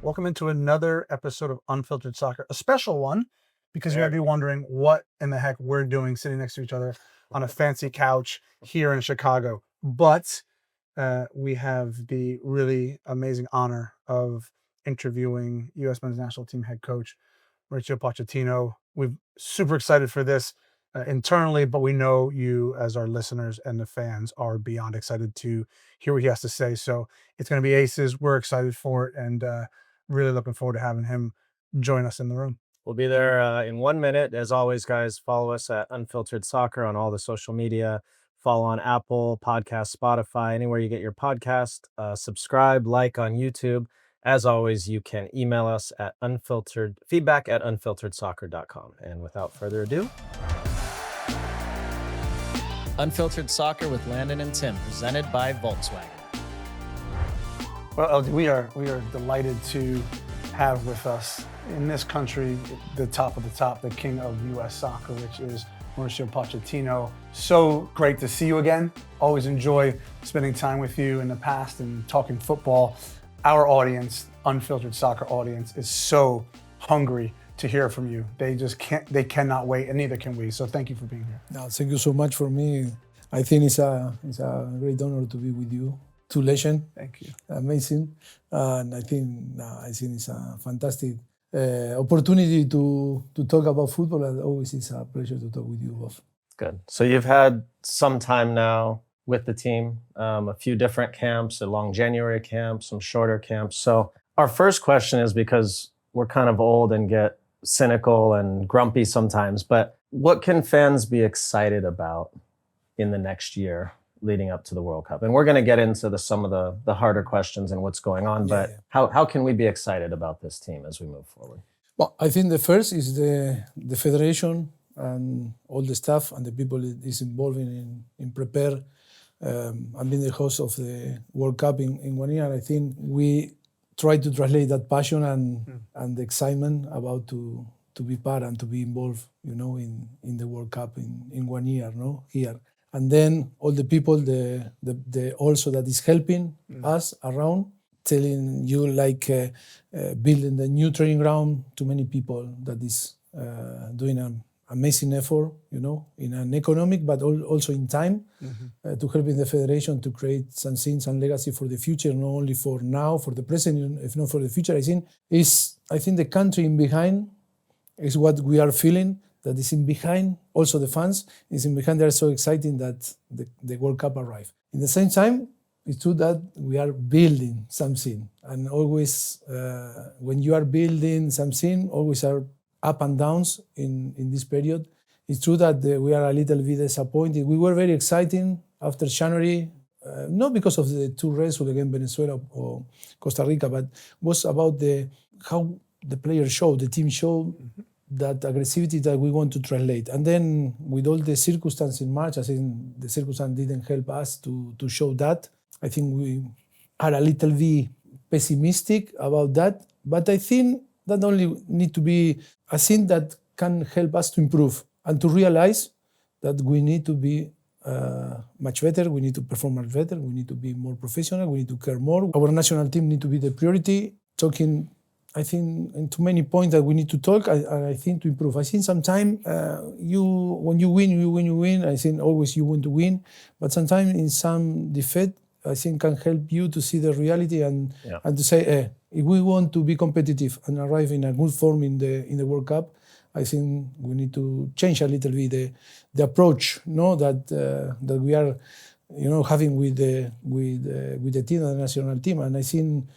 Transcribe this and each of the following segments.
Welcome into another episode of Unfiltered Soccer, a special one, because you might be wondering what in the heck we're doing sitting next to each other on a fancy couch here in Chicago. But we have the really amazing honor of interviewing U.S. men's national team head coach Mauricio Pochettino. We're super excited for this internally, but we know you as our listeners and the fans are beyond excited to hear what he has to say. So it's going to be aces. We're excited for it, and really looking forward to having him join us in the room. We'll be there in 1 minute. As always, guys, follow us at Unfiltered Soccer on all the social media. Follow on Apple Podcast, Spotify, anywhere you get your podcast. Subscribe, like on YouTube. As always, you can email us at feedback@unfilteredsoccer.com. And without further ado, Unfiltered Soccer with Landon and Tim, presented by Volkswagen. Well, LD, we are delighted to have with us in this country the top of the top, the king of U.S. soccer, which is Mauricio Pochettino. So great to see you again. Always enjoy spending time with you in the past and talking football. Our audience, Unfiltered Soccer audience, is so hungry to hear from you. They cannot wait, and neither can we. So thank you for being here. No, thank you so much for me. I think it's a great honor to be with you. Two legends. Thank you. Amazing. And I think it's a fantastic opportunity to talk about football. And always it's a pleasure to talk with you both. good. So you've had some time now with the team, a few different camps, a long January camp, some shorter camps. So our first question is, because we're kind of old and get cynical and grumpy sometimes, but what can fans be excited about in the next year leading up to the World Cup? And we're going to get into some of the harder questions and what's going on, but how can we be excited about this team as we move forward? Well, I think the first is the federation and all the staff and the people is involved in prepare and being the host of the World Cup in 1 year. I think we try to translate that passion and the excitement about to be part and to be involved, in the World Cup in 1 year, here. And then all the people, the also that is helping us around, telling you building the new training ground to many people that is doing an amazing effort, in an economic, but also in time to help in the federation to create some things and legacy for the future, not only for now, for the present, if not for the future. I think the country in behind is what we are feeling. That is in behind, also the fans is in behind. They are so exciting that the World Cup arrived. In the same time, it's true that we are building something, and always when you are building something, always are up and downs in this period. It's true that we are a little bit disappointed. We were very excited after January, not because of the two results against Venezuela or Costa Rica, but was about how the players showed, the team showed. That aggressivity that we want to translate. And then with all the circumstances in March, I think the circumstance didn't help us to show that. I think we are a little bit pessimistic about that. But I think that only need to be a thing that can help us to improve and to realize that we need to be much better, we need to perform much better, we need to be more professional, we need to care more. Our national team need to be the priority. Talking, I think, in too many points that we need to talk, I think, to improve. I think sometimes when you win. I think always you want to win. But sometimes in some defeat, I think can help you to see the reality and to say, if we want to be competitive and arrive in a good form in the World Cup, I think we need to change a little bit the approach, that we are, having with the team, the national team. And I think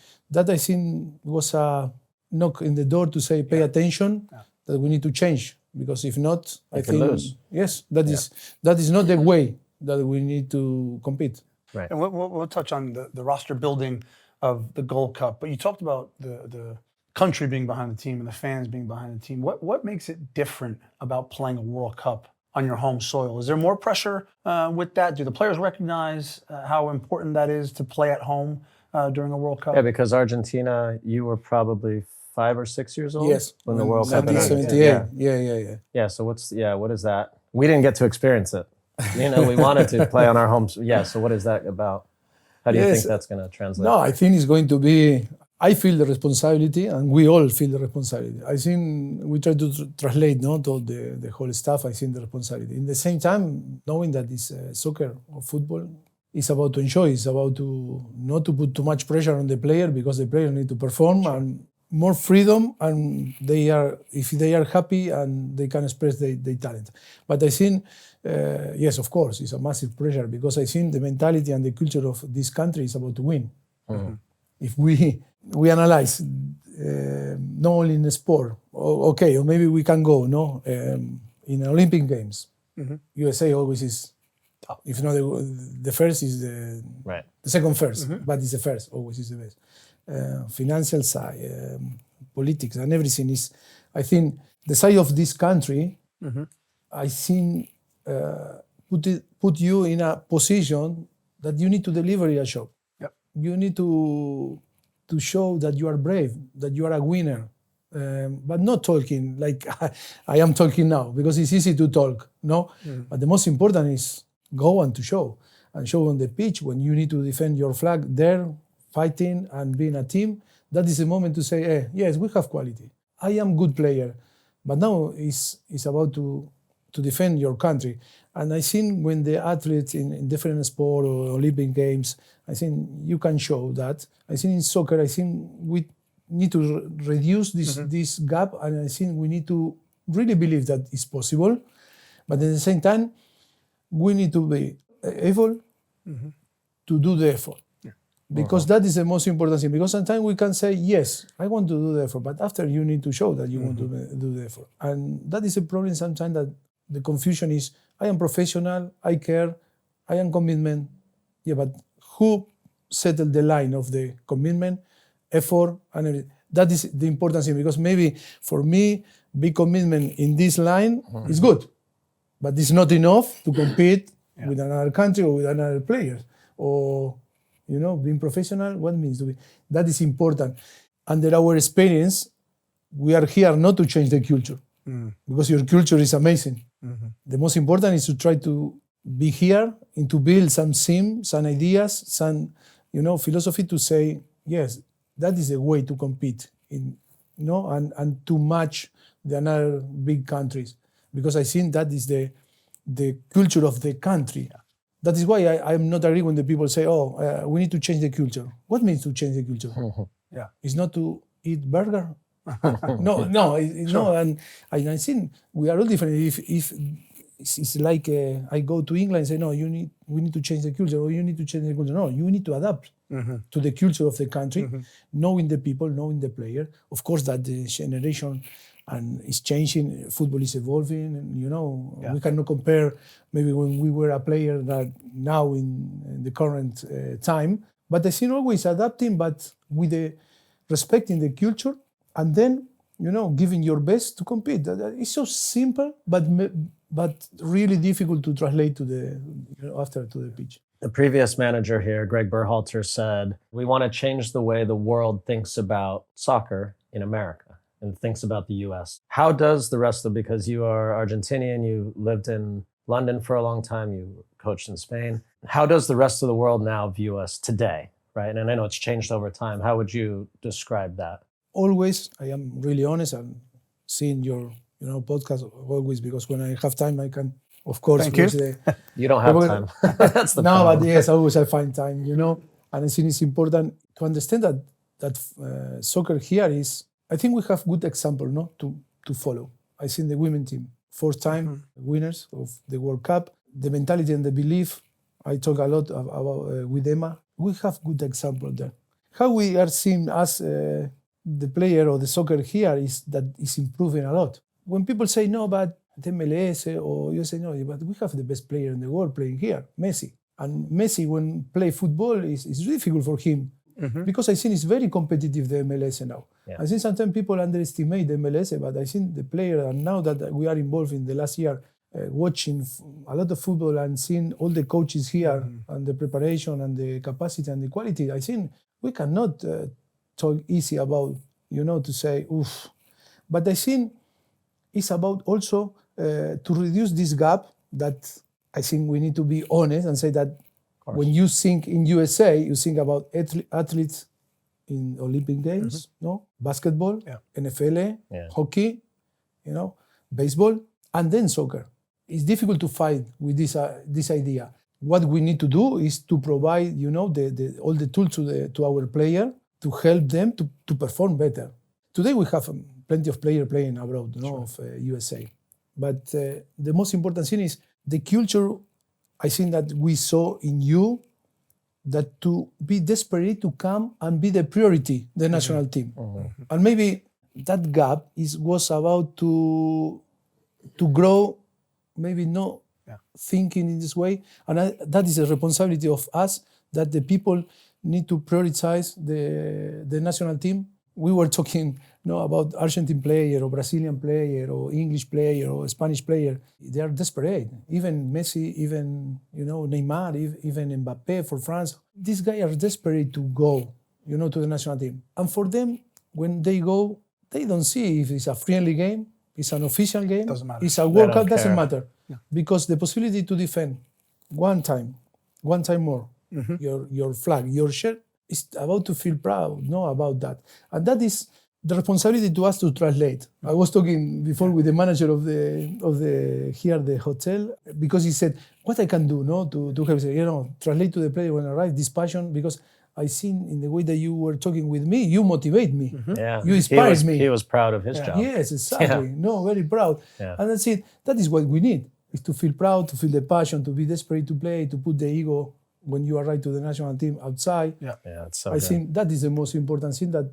was a knock in the door to say, pay attention, that we need to change. Because if not, I think lose. Yes, that is not the way that we need to compete. Right. And we'll touch on the roster building of the Gold Cup. But you talked about the country being behind the team and the fans being behind the team. What makes it different about playing a World Cup on your home soil? Is there more pressure with that? Do the players recognize how important that is to play at home during a World Cup? Yeah, because Argentina, you were probably 5 or 6 years old when the World Cup. 1978. Yeah. So what is that? We didn't get to experience it. We wanted to play on our homes. Yeah. So what is that about? How do you think that's going to translate? No, I think it's going to be I feel the responsibility, and we all feel the responsibility. I think we try to translate to the whole stuff. I think the responsibility. In the same time, knowing that this soccer or football is about to enjoy, it's about to not to put too much pressure on the player because the player need to perform and more freedom, and if they are happy and they can express their talent. But I think, yes, of course, it's a massive pressure because I think the mentality and the culture of this country is about to win. Mm-hmm. If we analyze not only in the sport, or maybe we can go in Olympic Games. Mm-hmm. USA always is, if not the first is the second first, mm-hmm. but it's the first, always is the best. Financial side, politics and everything is, I think the side of this country, mm-hmm. I think put you in a position that you need to deliver a job. Yep. You need to show that you are brave, that you are a winner, but not talking like I am talking now, because it's easy to talk, no? Mm. But the most important is go and to show on the pitch when you need to defend your flag there, fighting and being a team. That is the moment to say, hey, yes, we have quality. I am good player, but now it's about to defend your country. And I think when the athletes in different sport or Olympic Games, I think you can show that. I think in soccer, I think we need to reduce this gap, and I think we need to really believe that it's possible. But at the same time, we need to be able to do the effort. Yeah. Because that is the most important thing. Because sometimes we can say, yes, I want to do the effort, but after you need to show that you want to do the effort. And that is a problem sometimes, that the confusion is, I am professional, I care, I am commitment. Yeah, but who settled the line of the commitment, effort, and everything? That is the important thing, because maybe for me, big commitment in this line is good, but it's not enough to compete with another country or with another player. Or, being professional, what means to be? That is important. Under our experience, we are here not to change the culture, because your culture is amazing. Mm-hmm. The most important is to try to be here and to build some themes, some ideas, some philosophy to say, yes, that is a way to compete and to match the other big countries. Because I think that is the culture of the country. Yeah. That is why I'm not agreeing when the people say, we need to change the culture. What means to change the culture? Mm-hmm. Yeah, it's not to eat burger. No, sure. And I think we are all different. If it's like I go to England and say, no, we need to change the culture, or you need to change the culture. No, you need to adapt to the culture of the country, knowing the people, knowing the player. Of course, that the generation and is changing. Football is evolving, and we cannot compare maybe when we were a player that now in the current time. But I think always adapting, but with the respecting the culture. And then, giving your best to compete. It's so simple, but really difficult to translate to after to the pitch. The previous manager here, Greg Berhalter, said, we want to change the way the world thinks about soccer in America and thinks about the U.S. How does the rest of, because you are Argentinian, you lived in London for a long time, you coached in Spain. How does the rest of the world now view us today, right? And I know it's changed over time. How would you describe that? Always, I am really honest. I'm seeing your podcast always, because when I have time, I can, of course. Thank you. You don't have time. That's the problem. But yes, always I find time, And I think it's important to understand that soccer here is, I think we have good example, to follow. I think the women team, 4-time winners of the World Cup, the mentality and the belief. I talk a lot about with Emma. We have good example there. How we are seen as the player or the soccer here is improving a lot. When people say no, but the MLS, or you say no, but we have the best player in the world playing here, Messi. And Messi, when play football, is difficult for him, because I think it's very competitive, the MLS now. Yeah. I think sometimes people underestimate the MLS, but I think the player, and now that we are involved in the last year, watching a lot of football and seeing all the coaches here and the preparation and the capacity and the quality, I think we cannot talk easy about, to say, oof. But I think it's about also to reduce this gap, that I think we need to be honest and say that when you think in USA, you think about athletes in Olympic Games, no? Basketball, NFL, hockey, baseball, and then soccer. It's difficult to fight with this idea. What we need to do is to provide, all the tools to our player to help them to perform better. Today we have plenty of players playing abroad, of USA. But the most important thing is the culture. I think that we saw in you that to be desperate to come and be the priority, the national team. And maybe that gap was about to grow, maybe not thinking in this way. And that is a responsibility of us, that the people need to prioritize the national team. We were talking about Argentine player or Brazilian player or English player or Spanish player. They are desperate. Even Messi, even Neymar, even Mbappe for France. These guys are desperate to go, to the national team. And for them, when they go, they don't see if it's a friendly game, it's an official game, doesn't matter. It's a World Cup, doesn't care. matter. Yeah. Because the possibility to defend one time more, your flag, your shirt, is about to feel proud, about that. And that is the responsibility to us to translate. I was talking before with the manager of the hotel, because he said, what I can do, to help, translate to the player when I arrive, this passion, because I seen in the way that you were talking with me, you motivate me. Yeah. You inspired me. He was proud of his job. Yes, exactly. Very proud. Yeah. And that's it. That is what we need, is to feel proud, to feel the passion, to be desperate to play, to put the ego when you arrive to the national team outside. Yeah, it's so I good. think that is the most important thing. That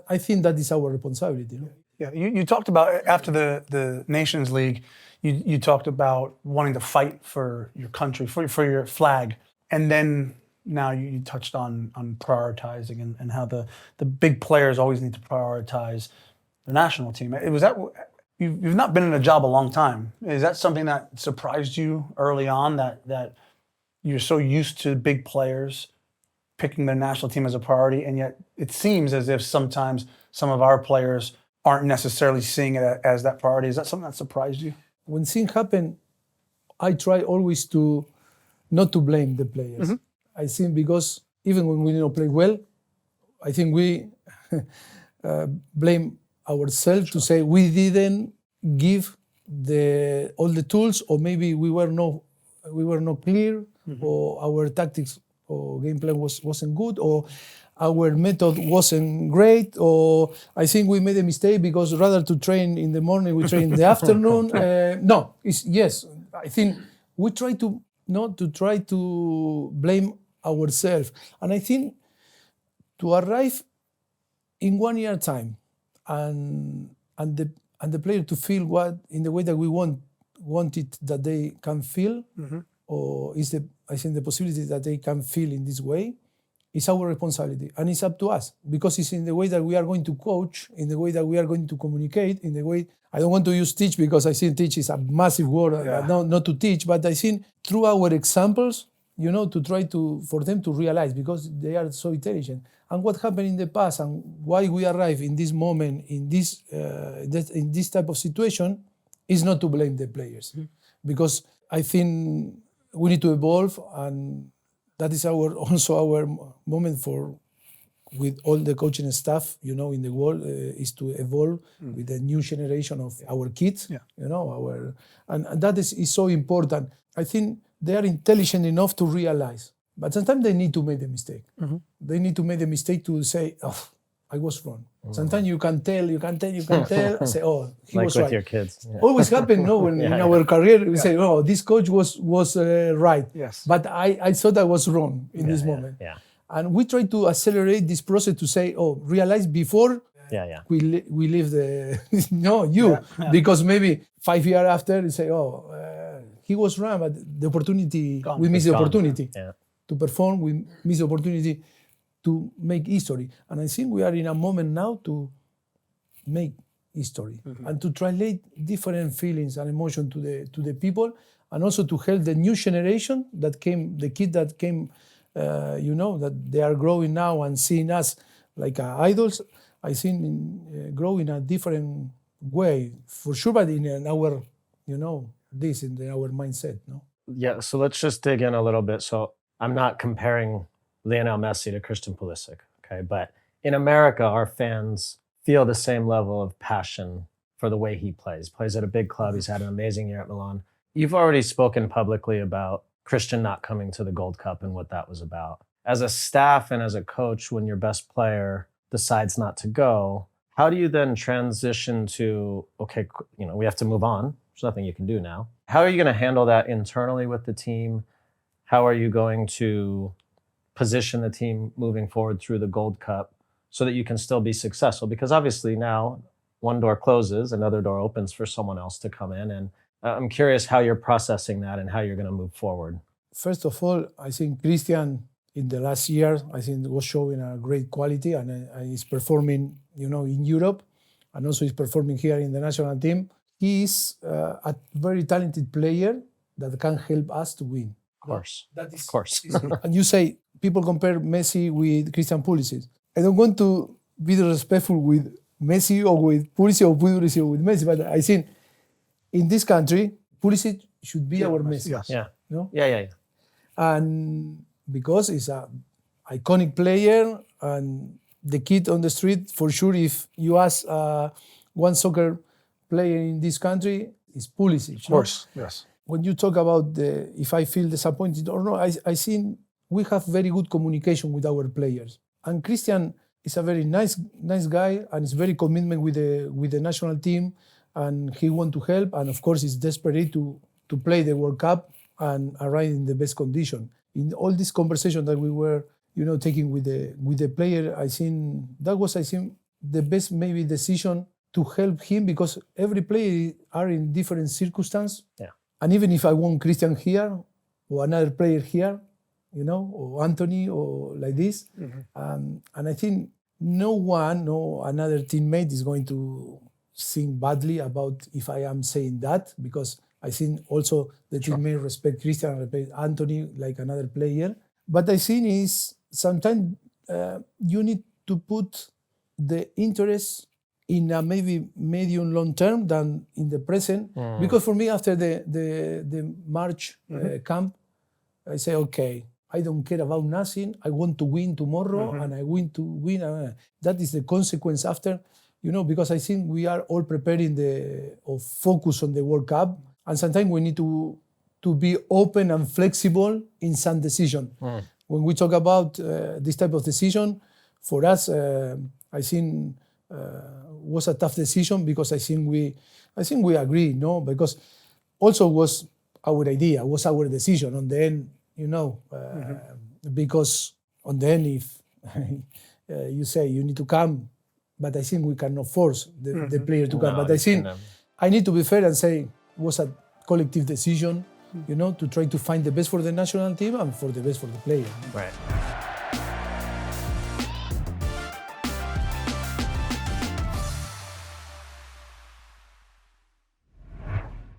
I think that is our responsibility. Yeah, you talked about, after the Nations League, you talked about wanting to fight for your country, for your flag. And then now you touched on prioritizing and how the big players always need to prioritize the national team. Was that, you've not been in a job a long time. Is that something that surprised you early on, that you're so used to big players picking their national team as a priority, and yet it seems as if sometimes some of our players aren't necessarily seeing it as that priority? Is that something that surprised you? When things happen, I try always to not to blame the players. I think because even when we don't play well, I think we blame ourselves to say we didn't give all the tools, or maybe we were not clear, or our tactics or game plan wasn't good, or our method wasn't great, or I think we made a mistake because rather to train in the morning, we train in the afternoon. I think we try to not to try to blame ourselves. And I think to arrive in 1 year time and the player to feel what in the way that we want it, that they can feel, or I think the possibility that they can feel in this way is our responsibility, and it's up to us, because it's in the way that we are going to coach, in the way that we are going to communicate, in the way, I don't want to use teach because I think teach is a massive word, not to teach, but I think through our examples, to try for them to realize, because they are so intelligent, and what happened in the past and why we arrive in this moment, in this type of situation, is not to blame the players, because I think we need to evolve, and that is also our moment with all the coaching staff, in the world, is to evolve with the new generation of our kids, and that is so important. I think they are intelligent enough to realize, but sometimes they need to make the mistake. They need to make the mistake to say, "Oh, I was wrong." Sometimes you can tell, and say, "Oh, he like was with right." your kids. Yeah. Always happen, when in our career we say, "Oh, this coach was right," Yes. but I thought I was wrong in this moment. Yeah. And we try to accelerate this process to say, "Oh, realize before we leave the because maybe 5 years after you say, "Oh, he was wrong," but the opportunity we missed the opportunity to perform. We missed the opportunity to make history, and I think we are in a moment now to make history and to translate different feelings and emotion to the people, and also to help the new generation that came, the kid that came, that they are growing now and seeing us like idols. I think grow in a different way for sure, but in our, in our mindset. No. Yeah. So let's just dig in a little bit. So I'm not comparing Lionel Messi to Christian Pulisic, okay? But in America, our fans feel the same level of passion for the way he plays. Plays at a big club. He's had an amazing year at Milan. You've already spoken publicly about Christian not coming to the Gold Cup and what that was about. As a staff and as a coach, when your best player decides not to go, how do you then transition to, okay, we have to move on. There's nothing you can do now. How are you going to handle that internally with the team? How are you going to position the team moving forward through the Gold Cup so that you can still be successful? Because obviously now one door closes, another door opens for someone else to come in. And I'm curious how you're processing that and how you're going to move forward. First of all, I think Christian in the last year, I think was showing a great quality and he's performing, in Europe, and also he's performing here in the national team. He is a very talented player that can help us to win. Of course. That is, of course. And you say people compare Messi with Christian Pulisic. I don't want to be disrespectful with Messi or with Pulisic or with Messi, but I think in this country, Pulisic should be our Messi. Yes. Yeah. No? Yeah. And because he's an iconic player and the kid on the street, for sure, if you ask one soccer player in this country, it's Pulisic. Of course, yes. When you talk about if I feel disappointed or not, I think we have very good communication with our players. And Christian is a very nice guy and is very commitment with the national team, and he want to help. And of course, he's desperate to play the World Cup and arrive in the best condition. In all this conversation that we were, taking with the player, I think that was the best maybe decision to help him, because every player are in different circumstances. Yeah. And even if I want Christian here or another player here, or Anthony or like this, and I think no another teammate is going to think badly about if I am saying that, because I think also the teammate respect Christian and respect Anthony like another player. But I think is sometimes you need to put the interest in a maybe medium long term than in the present. Because for me, after the March camp, I say, okay, I don't care about nothing. I want to win tomorrow, and I want to win. That is the consequence after, because I think we are all preparing or focus on the World Cup, and sometimes we need to be open and flexible in some decision. When we talk about this type of decision, for us, I think was a tough decision, because I think we agree, because also was our idea, was our decision on the end, because on the end, if you say you need to come, but I think we cannot force the player to come. But I think I need to be fair and say it was a collective decision, to try to find the best for the national team and for the best for the player. Right.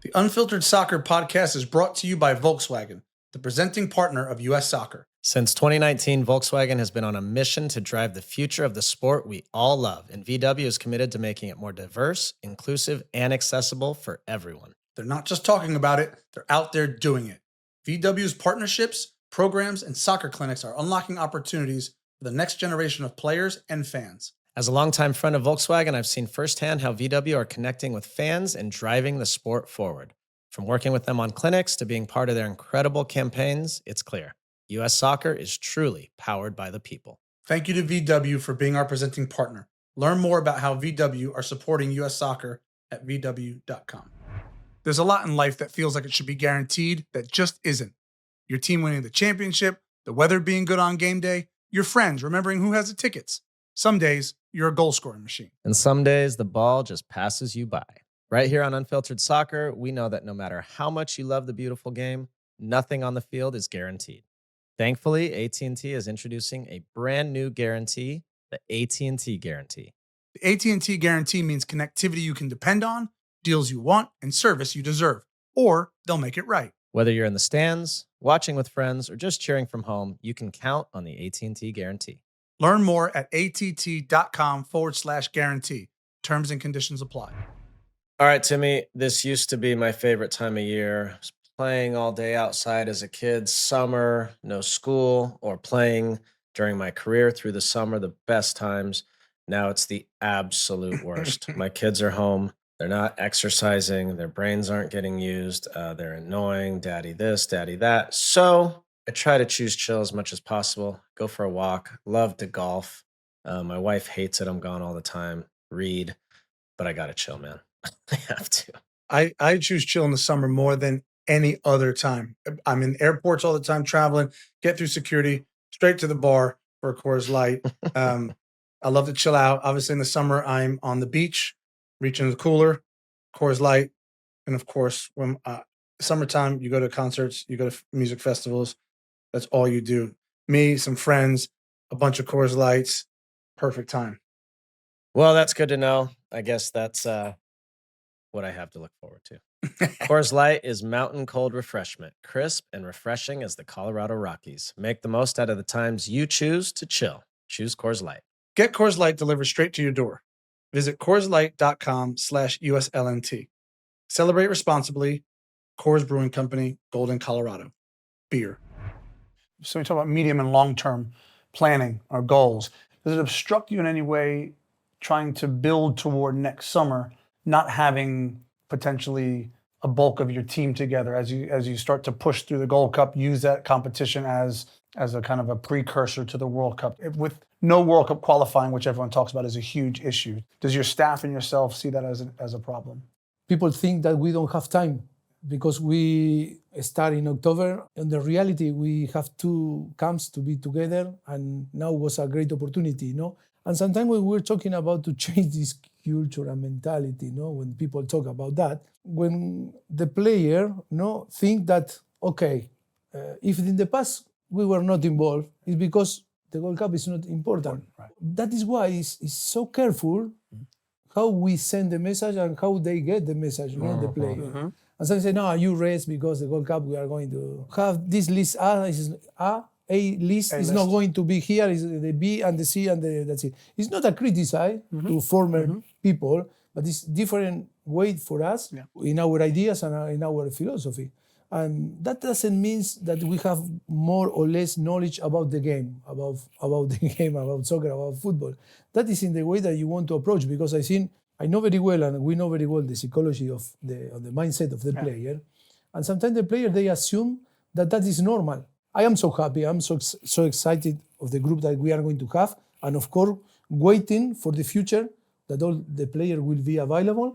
The Unfiltered Soccer podcast is brought to you by Volkswagen, the presenting partner of US Soccer. Since 2019, Volkswagen has been on a mission to drive the future of the sport we all love, and VW is committed to making it more diverse, inclusive, and accessible for everyone. They're not just talking about it, they're out there doing it. VW's partnerships, programs, and soccer clinics are unlocking opportunities for the next generation of players and fans. As a longtime friend of Volkswagen, I've seen firsthand how VW are connecting with fans and driving the sport forward. From working with them on clinics to being part of their incredible campaigns, it's clear. US Soccer is truly powered by the people. Thank you to VW for being our presenting partner. Learn more about how VW are supporting US Soccer at VW.com. There's a lot in life that feels like it should be guaranteed that just isn't. Your team winning the championship, the weather being good on game day, your friends remembering who has the tickets. Some days, you're a goal-scoring machine. And some days, the ball just passes you by. Right here on Unfiltered Soccer, we know that no matter how much you love the beautiful game, nothing on the field is guaranteed. Thankfully, AT&T is introducing a brand new guarantee, the AT&T Guarantee. The AT&T Guarantee means connectivity you can depend on, deals you want, and service you deserve. Or they'll make it right. Whether you're in the stands, watching with friends, or just cheering from home, you can count on the AT&T Guarantee. Learn more at att.com/guarantee. Terms and conditions apply. All right, Timmy, this used to be my favorite time of year. I was playing all day outside as a kid, summer, no school, or playing During my career through the summer, the best times. Now it's the absolute worst. My kids are home. They're not exercising. Their brains aren't getting used. They're annoying. Daddy this, daddy that. So I try to choose chill as much as possible. Go for a walk. Love to golf. My wife hates it. I'm gone all the time. Read. But I got to chill, man. I have to. I choose chill in the summer more than any other time. I'm in airports all the time, traveling, get through security, straight to the bar for a Coors Light. I love to chill out. Obviously, in the summer, I'm on the beach, reaching the cooler, Coors Light. And of course, when summertime, you go to concerts, you go to music festivals. That's all you do. Me, some friends, a bunch of Coors Lights. Perfect time. Well, that's good to know. I guess that's what I have to look forward to. Coors Light is mountain cold refreshment, crisp and refreshing as the Colorado Rockies. Make the most out of the times you choose to chill. Choose Coors Light. Get Coors Light delivered straight to your door. Visit CoorsLight.com/USLNT. Celebrate responsibly. Coors Brewing Company, Golden, Colorado. Beer. So we talk about medium and long-term planning or goals. Does it obstruct you in any way trying to build toward next summer, not having potentially a bulk of your team together as you start to push through the Gold Cup, use that competition as a kind of a precursor to the World Cup? With no World Cup qualifying, which everyone talks about is a huge issue, does your staff and yourself see that as a problem? People think that we don't have time because we start in October. In the reality, we have 2 camps to be together, and now was a great opportunity, And sometimes when we're talking about to change this culture and mentality, when people talk about that, when the player, think that, okay, if in the past we were not involved, it's because the World Cup is not important. Right. That is why it's so careful how we send the message and how they get the message, the player. And some say, no, you rest because the World Cup we are going to have this list. A list is not going to be here. Is the B and the C and that's it. It's not a criticize to former people, but it's different way for us in our ideas and in our philosophy. And that doesn't mean that we have more or less knowledge about the game, about the game, about soccer, about football. That is in the way that you want to approach, because I know very well, and we know very well the psychology of the mindset of the player. And sometimes the player, they assume that is normal. I am so happy, I'm so excited of the group that we are going to have. And of course, waiting for the future that all the players will be available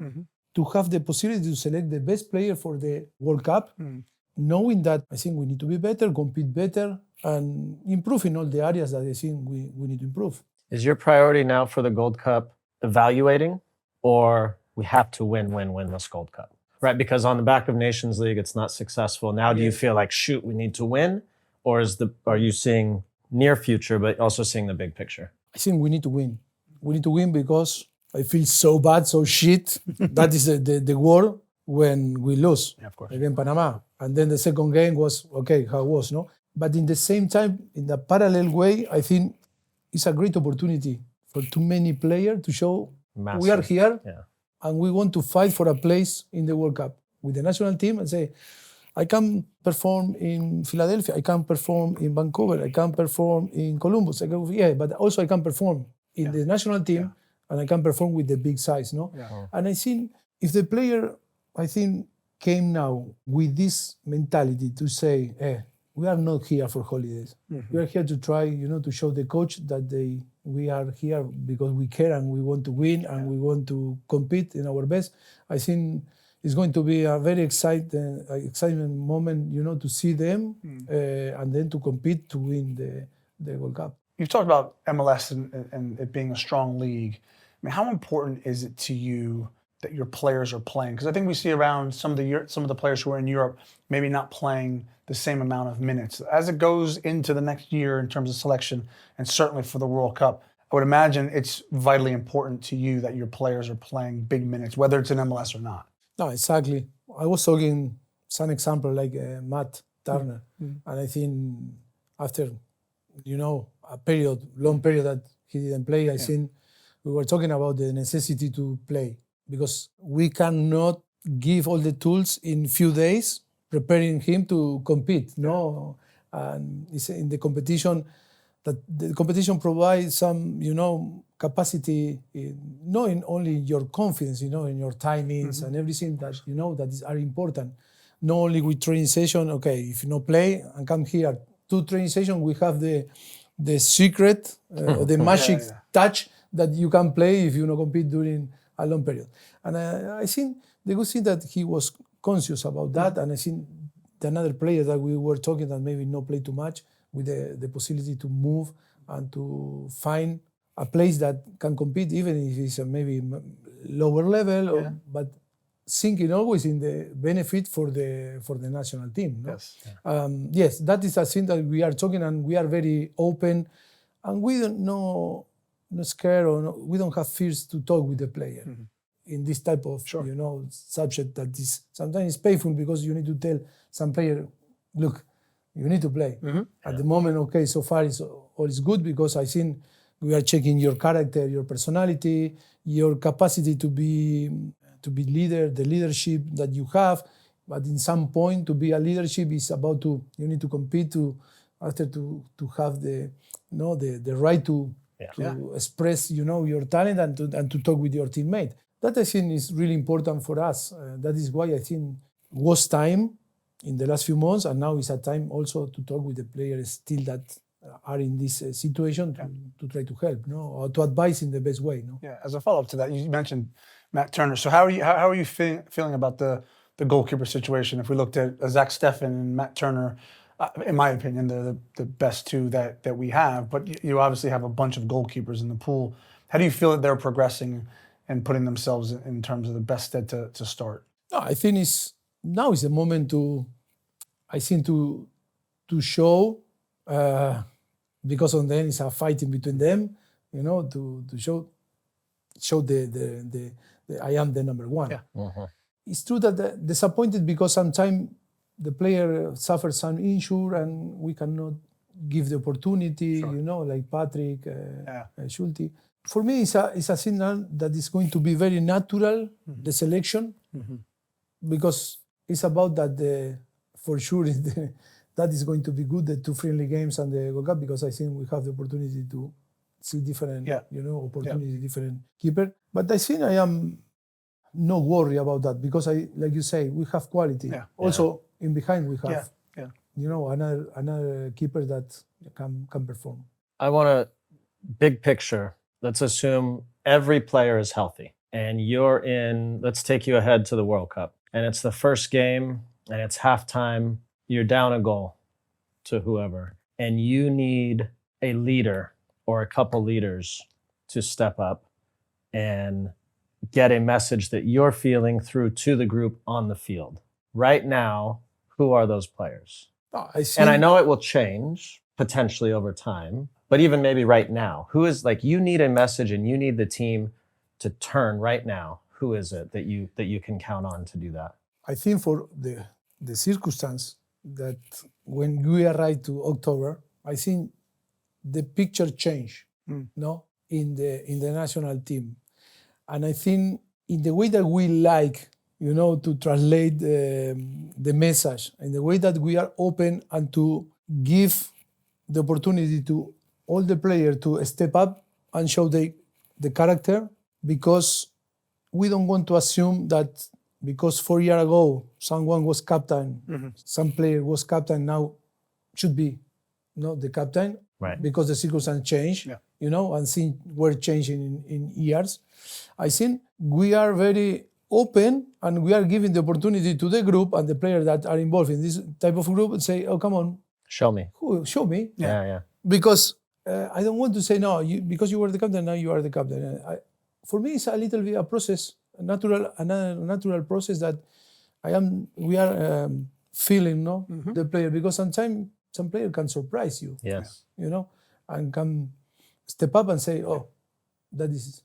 to have the possibility to select the best player for the World Cup, knowing that I think we need to be better, compete better, and improve in all the areas that I think we need to improve. Is your priority now for the Gold Cup evaluating, or we have to win this Gold Cup? Right, because on the back of Nations League, it's not successful. Now do you feel like, shoot, we need to win? Or are you seeing near future, but also seeing the big picture? I think we need to win. We need to win because I feel so bad, so shit. That is the word when we lose against Panama. And then the second game was, okay, how it was, no? But in the same time, in the parallel way, I think it's a great opportunity for too many players to show we are here and we want to fight for a place in the World Cup with the national team and say, I can perform in Philadelphia, I can perform in Vancouver, I can perform in Columbus, but also I can perform in the national team and I can perform with the big size, no? Yeah. And I think if the player, came now with this mentality to say, we are not here for holidays. We are here to try, to show the coach that we are here because we care and we want to win and we want to compete in our best. I think it's going to be a very exciting moment, to see them and then to compete to win the World Cup. You've talked about MLS and it being a strong league. I mean, how important is it to you that your players are playing? Because I think we see around some of the players who are in Europe maybe not playing the same amount of minutes. As it goes into the next year in terms of selection, and certainly for the World Cup, I would imagine it's vitally important to you that your players are playing big minutes, whether it's in MLS or not. No, exactly. I was talking some example like Matt Turner, and I think after a long period that he didn't play, I think we were talking about the necessity to play because we cannot give all the tools in few days preparing him to compete. No, and in the competition that the competition provides some, capacity, not in only your confidence, in your timings and everything that, are important. Not only with training session, okay, if you no play and come here, 2 training sessions, we have the secret, the magic touch that you can play if you not compete during a long period. And I think the good thing that he was conscious about that, and I think the another player that we were talking that maybe not play too much, with the possibility to move and to find a place that can compete, even if it's a maybe lower level, but thinking always in the benefit for the national team. No? Yes, that is a thing that we are talking, and we are very open, and we don't know, not scared, or we don't have fears to talk with the player in this type of subject that is sometimes painful, because you need to tell some player, look, you need to play. At the moment, okay, so far all is good, because I think we are checking your character, your personality, your capacity to be leader, the leadership that you have. But in some point, to be a leadership is about you need to compete to have the right to express your talent and to talk with your teammate. That I think is really important for us. That is why I think was time in the last few months, and now is a time also to talk with the players still that are in this situation to try to help, or to advise in the best way. Yeah. As a follow-up to that, you mentioned Matt Turner. So how are you feeling about the goalkeeper situation? If we looked at Zach Steffen and Matt Turner, in my opinion, they're the best 2 that we have. But you obviously have a bunch of goalkeepers in the pool. How do you feel that they're progressing and putting themselves in terms of the best stead to start? No, I think now is the moment to show, because on the end it's a fighting between them, to show the I am the number 1. It's true that disappointed because sometimes the player suffers some injury and we cannot give the opportunity, like Patrick, Schulte. For me, it's a signal that is going to be very natural, the selection, because it's about that. For sure, that is going to be good, the 2 friendly games and the World Cup, because I think we have the opportunity to see different, different keeper. But I think I am no worry about that, because like you say, we have quality. Also, in behind we have, another keeper that can perform. I want a big picture. Let's assume every player is healthy, and let's take you ahead to the World Cup, and it's the first game, and it's halftime, you're down a goal to whoever, and you need a leader or a couple leaders to step up and get a message that you're feeling through to the group on the field. Right now, who are those players? And I know it will change potentially over time, but even maybe right now, who is, like, you need a message and you need the team to turn right now. Who is it that you can count on to do that? I think for the circumstance that when we arrive to October, I think the picture changed, in the national team, and I think in the way that we like, to translate the message, in the way that we are open and to give the opportunity to all the players to step up and show the character, because we don't want to assume that because 4 years ago someone was captain, some player was captain, now should be the captain, because the circumstances change, and things were changing in years. I think we are very open and we are giving the opportunity to the group and the players that are involved in this type of group and say, oh, come on. Show me. Show me. Yeah. Because I don't want to say, no, because you were the captain, now you are the captain. For me, it's a little bit a process, a natural process that we are feeling, the player, because sometimes some player can surprise you, and can step up and say, oh, that is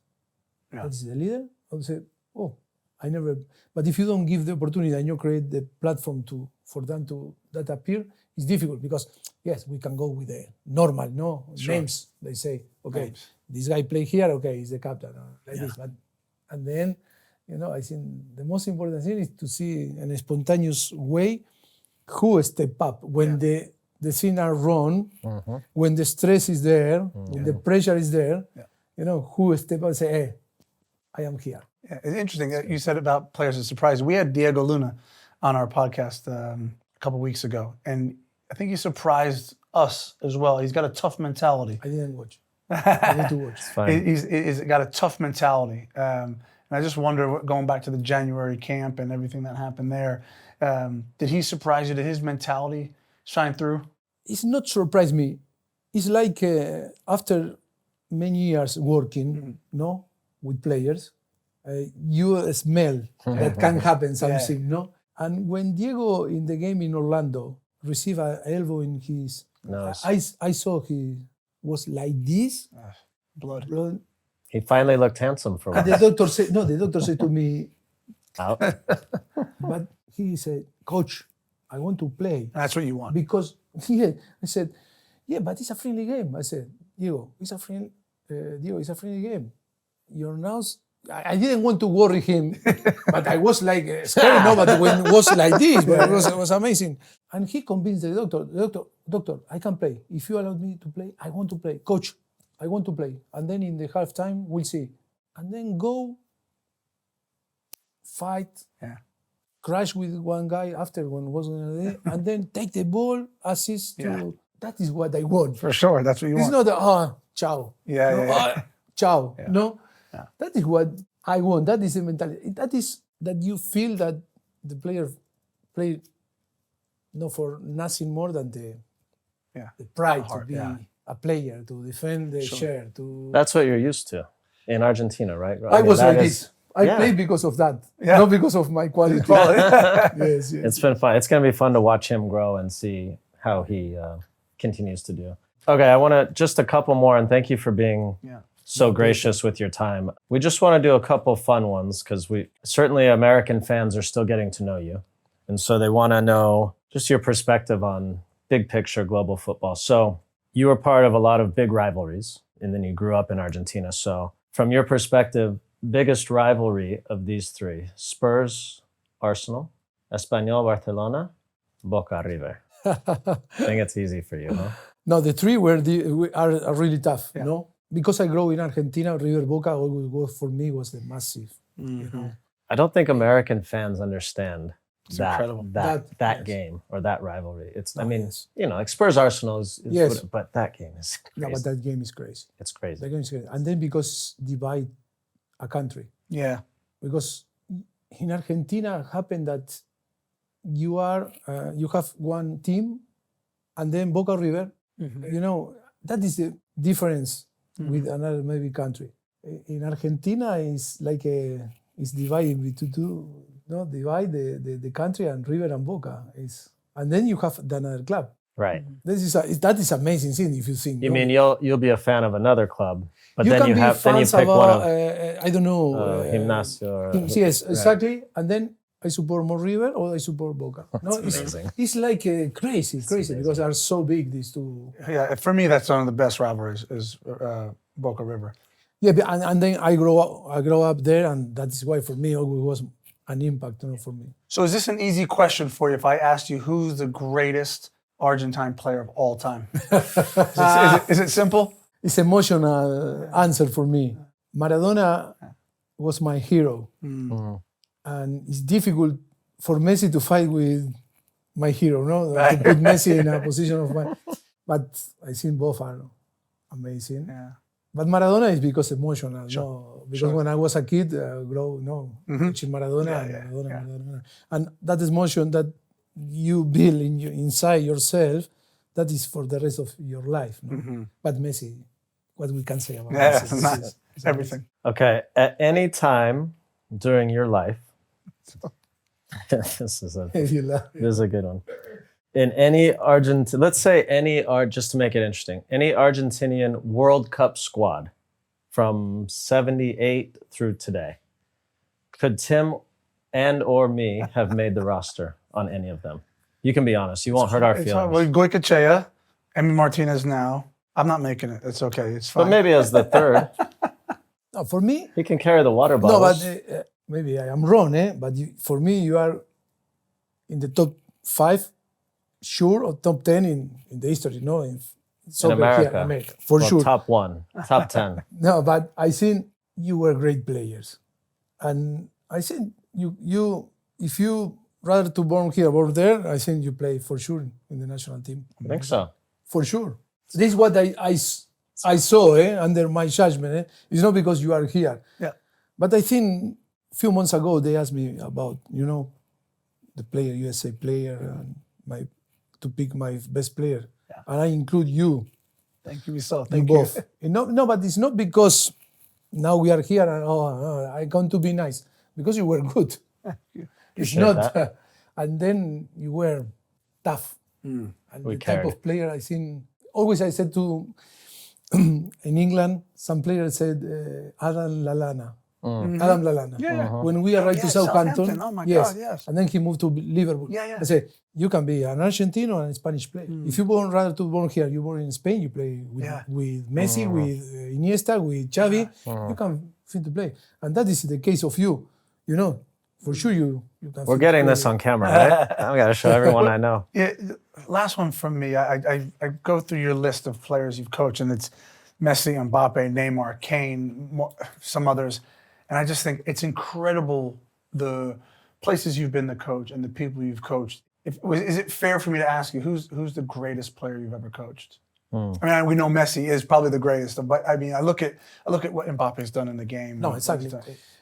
the leader. Or say, oh, I never. But if you don't give the opportunity and you create the platform for them to that appear, it's difficult, because yes, we can go with the normal names. They say, okay, this guy play here, okay, he's the captain, like this. But at the end, I think the most important thing is to see in a spontaneous way who step up when the the things are wrong, when the stress is there, when the pressure is there, who step up and say, hey, I am here. Yeah, it's interesting that you said about players that surprised. We had Diego Luna on our podcast a couple weeks ago, and I think he surprised us as well. He's got a tough mentality. I didn't watch. I need to watch. He's got a tough mentality. And I just wonder, going back to the January camp and everything that happened there, did he surprise you? Did his mentality shine through? It's not surprised me. It's like after many years working, with players, you smell that can happen something, no? And when Diego in the game in Orlando received an elbow in his nose, I saw he was like this, blood. He finally looked handsome for and once. the doctor said to me, Out. but he said, Coach, I want to play. That's what you want. Because I said, yeah, but it's a friendly game. I said, Diego, it's a friendly game. Your nose. I didn't want to worry him, but I was like scared. But when it was like this, but it was amazing. And he convinced the doctor, I can play. If you allow me to play, I want to play. Coach, I want to play. And then in the halftime, we'll see. And then go fight, crash with one guy after one was and then take the ball, assist. That is what I want. For sure, that's what you want. It's not ciao. Ciao. Yeah. No. Yeah. That is what I want. That is the mentality. That is that you feel that the player play for nothing more than the pride to be a player, to defend the share. That's what you're used to in Argentina, right? I was like this. I played because of that, not because of my quality. Yes. It's been fun. It's going to be fun to watch him grow and see how he continues to do. Okay, I want to just a couple more, and thank you for being so gracious with your time. We just want to do a couple fun ones because certainly American fans are still getting to know you. And so they want to know just your perspective on big picture global football. So you were part of a lot of big rivalries, and then you grew up in Argentina. So from your perspective, biggest rivalry of these three: Spurs, Arsenal, Espanyol, Barcelona, Boca, River. I think it's easy for you, huh? No, the three are really tough, no? Because I grew in Argentina, River Boca always for me was the massive, I don't think American fans understand that yes. game or that rivalry. Like Spurs Arsenal is but that game is crazy. Yeah, but that game is crazy. It's crazy. That game is crazy. And then because divide a country. Yeah. Because in Argentina happened that you have one team and then Boca River, that is the difference with another maybe country. In Argentina, it's like it's divided between two, divide the country and River and Boca. And then you have another club. Right. That is amazing thing if you think. You mean you'll be a fan of another club, but you then can you be have then you fans pick of, one of I don't know. Gimnasio. Yes, exactly. And then I support more River or I support Boca. Amazing. It's like crazy because they are so big, these two. Yeah, for me, that's one of the best rivalries is Boca River. Yeah, and then I grow up there, and that is why for me it was an impact for me. So is this an easy question for you if I asked you who's the greatest Argentine player of all time? Is it simple? It's emotional answer for me. Maradona was my hero. And it's difficult for Messi to fight with my hero, no? To put Messi in a position of my... But I think both are amazing. Yeah. But Maradona is because emotional, no? Because when I was a kid, watching Maradona, Maradona. And that emotion that you build inside yourself, that is for the rest of your life. No? But Messi, what we can say about Messi. Nice. Everything. Okay, at any time during your life, this is a good one. In any let's say just to make it interesting, any Argentinian World Cup squad from 78 through today, could Tim and or me have made the roster on any of them? You can be honest. You won't hurt our feelings. Well, Goycochea, Emi Martinez now. I'm not making it. It's okay. It's fine. But maybe as the third. No, for me... He can carry the water bottles. No, but maybe I am wrong, but for me, you are in the top 5, sure or top 10 in the history, no? In soccer America. here in America, for Well, sure. top 1, top 10. No, but I think you were great players. And I think you if you rather to born here or there, I think you play for sure in the national team. I think so. For sure. This is what I saw under my judgment. It's not because you are here. Yeah. But I think a few months ago they asked me about, the player, USA player, and to pick my best player. Yeah. And I include you Thank you, so in thank you. both. No, but it's not because now we are here and I want to be nice. Because you were good. It's Appreciate not. that. And then you were tough. And We the type cared. of player, I think, always I said to, in England, some players said Adam Lallana. Adam Lallana. Yeah. When we arrived to yeah, Southampton, Southampton. Oh my yes. God, yes. And then he moved to Liverpool. Yeah. I said, you can be an Argentine or a Spanish player. If you rather to born here, you born in Spain, you play with Messi, with Iniesta, with Xavi, you can fit to play. And that is the case of you. For sure you can We're fit getting to this play. on camera, right? I've got to show everyone I know. Yeah, last one from me. I go through your list of players you've coached, and it's Messi, Mbappe, Neymar, Kane, some others. And I just think it's incredible the places you've been the coach and the people you've coached. Is it fair for me to ask you who's the greatest player you've ever coached? I mean, we know Messi is probably the greatest, but I mean, I look at what Mbappe's done in the game. No, exactly.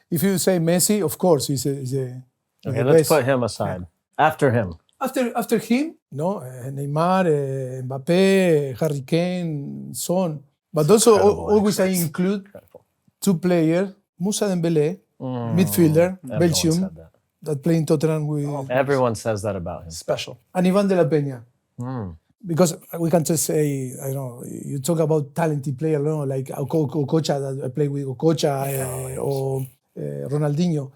If you say Messi, of course, he's Okay, the let's best. put him aside. After him. After him, Neymar, Mbappe, Harry Kane, Son. But also Incredible, always I include two players, Moussa Dembélé, midfielder, Everyone Belgium, said that. play in Tottenham with, Everyone says that about him. Special. and Ivan de la Peña. Because we can just say, I don't know, you talk about talented players, like Okocha, that I play with Okocha, or Ronaldinho.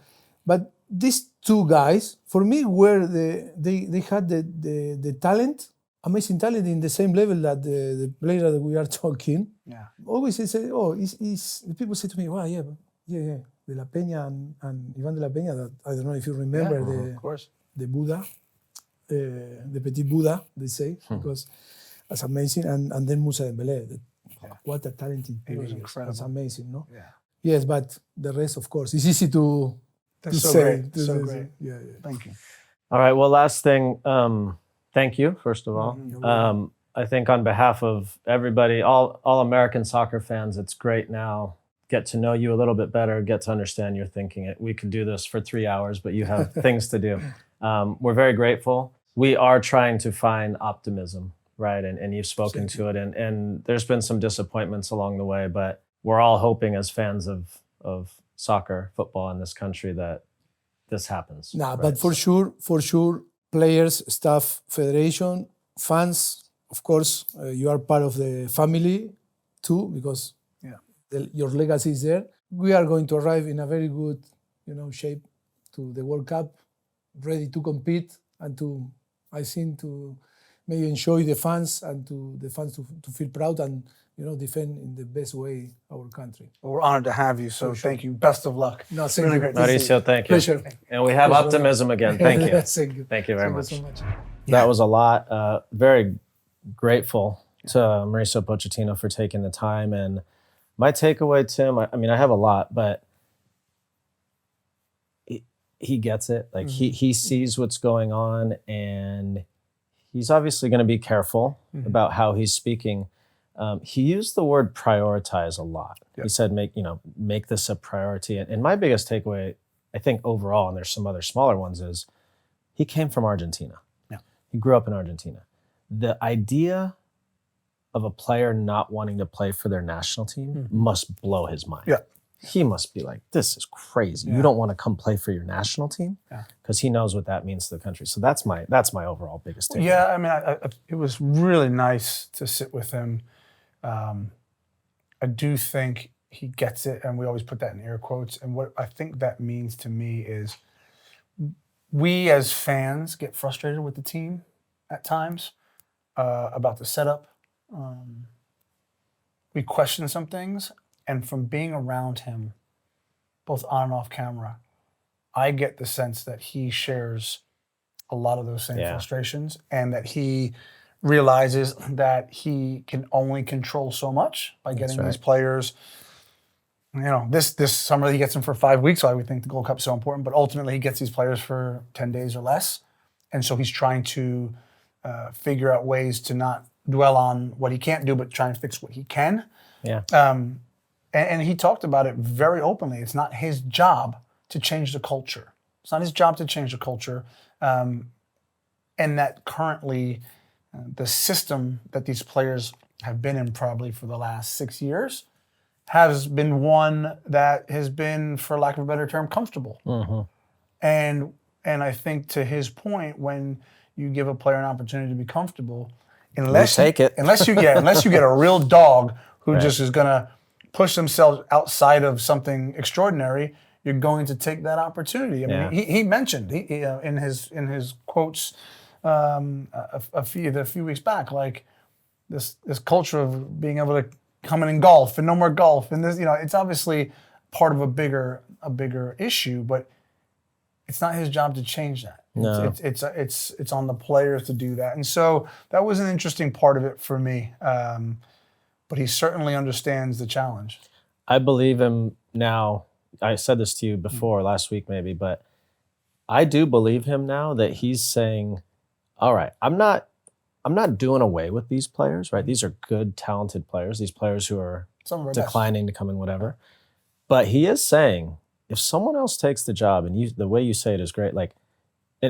But these two guys, for me, were they had the talent, amazing talent in the same level that the player that we are talking. Yeah. Always they say, the people say to me, wow, yeah, De La Peña and Ivan de la Peña, that I don't know if you remember Of course. the Buddha, the Petit Buddha, they say, because that's amazing. And then Moussa Dembélé, what a talented player. was incredible. That's amazing, no? Yeah. Yes, but the rest, of course, it's easy to That's so say. great. to So say. great. Yeah. Thank you. All right. Well, last thing. Thank you, first of all. I think on behalf of everybody, all American soccer fans, it's great now. Get to know you a little bit better, get to understand your thinking. We could do this for 3 hours, but you have things to do. We're very grateful. We are trying to find optimism, right? And you've spoken to it. And there's been some disappointments along the way, but we're all hoping as fans of soccer, football in this country that this happens. Nah, right? but for sure, players, staff, federation, fans, of course, you are part of the family too, because your legacy is there. We are going to arrive in a very good, shape to the World Cup, ready to compete and to maybe enjoy the fans and the fans to feel proud and defend in the best way our country. Well, we're honored to have you. So thank you. Best of luck. No, thank Really you. great to see you. Mauricio, thank you. Pleasure. And we have optimism again. Thank you. Thank you. Thank you very Thank much. you so much. That was a lot. Very grateful to Mauricio Pochettino for taking the time. And my takeaway, Tim, I mean, I have a lot, but he gets it. Like he sees what's going on, and he's obviously going to be careful about how he's speaking. He used the word prioritize a lot. Yep. He said, make this a priority. And my biggest takeaway, I think overall, and there's some other smaller ones, is he came from Argentina. Yeah. He grew up in Argentina. The idea of a player not wanting to play for their national team must blow his mind. Yeah. He must be like, this is crazy. Yeah. You don't want to come play for your national team? Yeah. Because he knows what that means to the country. So that's my overall biggest takeaway. Yeah, I mean, it was really nice to sit with him. I do think he gets it, and we always put that in air quotes. And what I think that means to me is we as fans get frustrated with the team at times about the setup. We question some things, and from being around him, both on and off camera, I get the sense that he shares a lot of those same Yeah. frustrations, and that he realizes that he can only control so much by getting right. these players. You know, this summer he gets them for 5 weeks, so I would think the Gold Cup is so important, but ultimately he gets these players for 10 days or less. And so he's trying to figure out ways to not dwell on what he can't do, but try and fix what he can. Yeah. And he talked about it very openly. It's not his job to change the culture. It's not his job to change the culture. And that currently the system that these players have been in probably for the last 6 years has been one that has been, for lack of a better term, comfortable. Mm-hmm. And I think to his point, when you give a player an opportunity to be comfortable, unless take it. unless you get a real dog who Right. just is gonna push themselves outside of something extraordinary, you're going to take that opportunity. I mean, he mentioned in his quotes a few weeks back, like this culture of being able to come in and golf and no more golf, and this, you know, it's obviously part of a bigger issue, but it's not his job to change that. No. It's on the players to do that, and so that was an interesting part of it for me. But he certainly understands the challenge. I believe him now. I said this to you before last week, maybe, but I do believe him now that he's saying, "All right, I'm not doing away with these players. Right? These are good, talented players. These players who are Some of our declining to come in, whatever." But he is saying, if someone else takes the job, and the way you say it is great, like,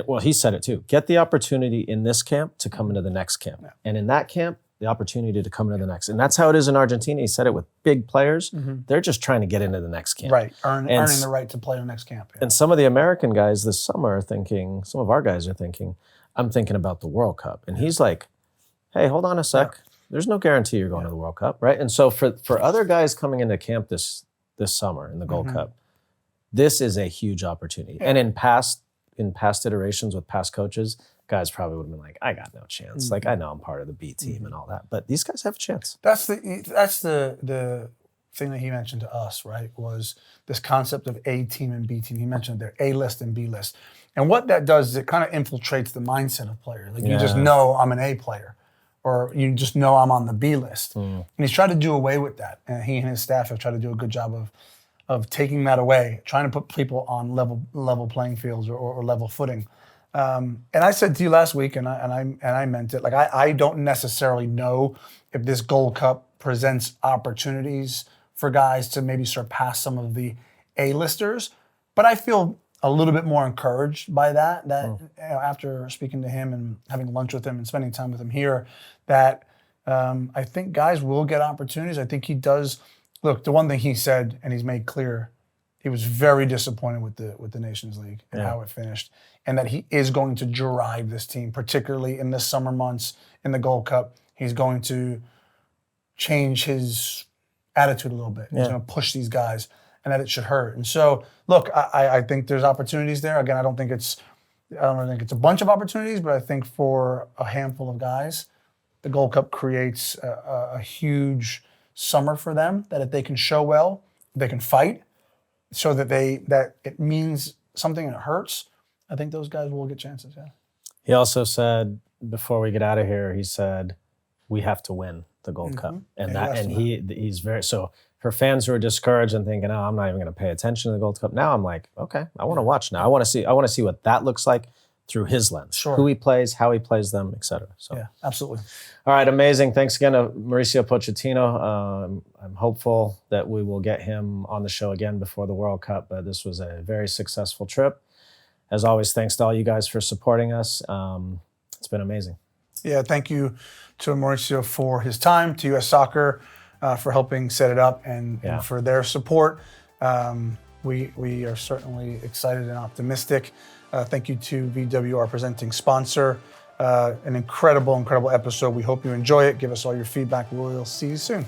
well, he said it too. Get the opportunity in this camp to come into the next camp, and in that camp, the opportunity to come into the next. And that's how it is in Argentina. He said it with big players. They're just trying to get into the next camp. Right, earning the right to play in the next camp. Yeah. And some of the American guys this summer are thinking, some of our guys are thinking, I'm thinking about the World Cup. And he's like, hey, hold on a sec. There's no guarantee you're going to the World Cup, right? And so for other guys coming into camp this summer in the Gold Cup, this is a huge opportunity. And in past iterations with past coaches, guys probably would have been like, I got no chance. Like, I know I'm part of the B team and all that, but these guys have a chance. That's the thing that he mentioned to us, right? Was this concept of A team and B team. He mentioned their A list and B list, and what that does is it kind of infiltrates the mindset of players. Like, you just know I'm an A player, or you just know I'm on the B list. And he's tried to do away with that, and he and his staff have tried to do a good job of taking that away, trying to put people on level playing fields or level footing. And I said to you last week, and I meant it. Like, I don't necessarily know if this Gold Cup presents opportunities for guys to maybe surpass some of the A-listers, but I feel a little bit more encouraged by that. That you know, after speaking to him and having lunch with him and spending time with him here, that I think guys will get opportunities. I think he does. Look, the one thing he said, and he's made clear, he was very disappointed with the Nations League and how it finished, and that he is going to drive this team, particularly in the summer months in the Gold Cup. He's going to change his attitude a little bit. He's going to push these guys, and that it should hurt. And so, look, I think there's opportunities there. Again, I don't think it's a bunch of opportunities, but I think for a handful of guys, the Gold Cup creates a huge summer for them. That if they can show well, they can fight, so that it means something and it hurts, I think those guys will get chances. Yeah. He also said, before we get out of here, he said, we have to win the Gold Cup. And he's very, so for fans who are discouraged and thinking, oh, I'm not even going to pay attention to the Gold Cup, now I'm like, okay, I want to watch now. I want to see what that looks like through his lens. Sure. Who he plays, how he plays them, et cetera. So. Yeah, absolutely. All right, amazing. Thanks again to Mauricio Pochettino. I'm hopeful that we will get him on the show again before the World Cup, but this was a very successful trip. As always, thanks to all you guys for supporting us. It's been amazing. Yeah, thank you to Mauricio for his time, to US Soccer for helping set it up, and for their support. We are certainly excited and optimistic. Thank you to VW, our presenting sponsor. An incredible episode. We hope you enjoy it. Give us all your feedback. We'll see you soon.